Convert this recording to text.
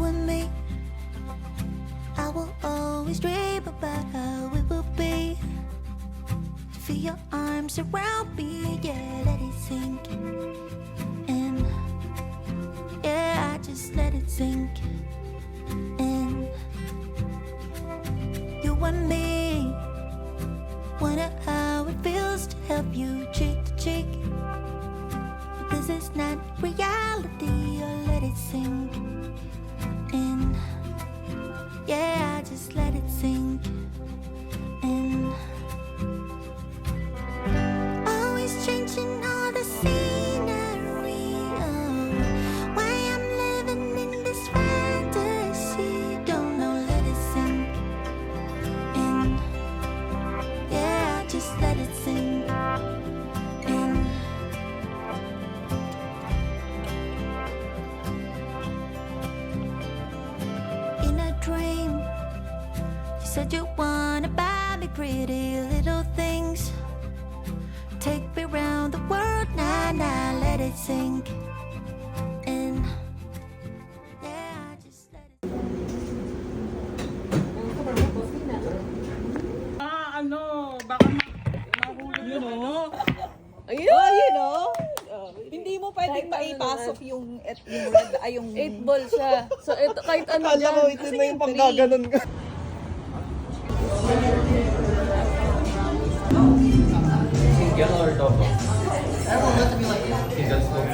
and me. I will always dream about how it will be to feel your arms around me. Yeah, let it sink in. Yeah, I just let it sink in. You and me, wonder how it feels to have you cheek to cheek. But this is not reality. Or let it sink in. Yeah, I just let it sink in. Always changing all the scenery. Oh, why I'm living in this fantasy. Don't know, let it sink in. Yeah, I just let it sink in. In a dream, you said you wanna buy me pretty little things. Take me around the world, nah, nah, let it sink in. Yeah, I just let it. Baka mahulog. You know? Ayun! Oh, you know? Hindi mo pwedeng Kahit ano maipasok yung red, ay yung... 8 ball siya. So, ito, kahit ano Akala ko dyan. ito na yung panggaganon ka. Yellow or double? I don't want it to be like, okay, that's what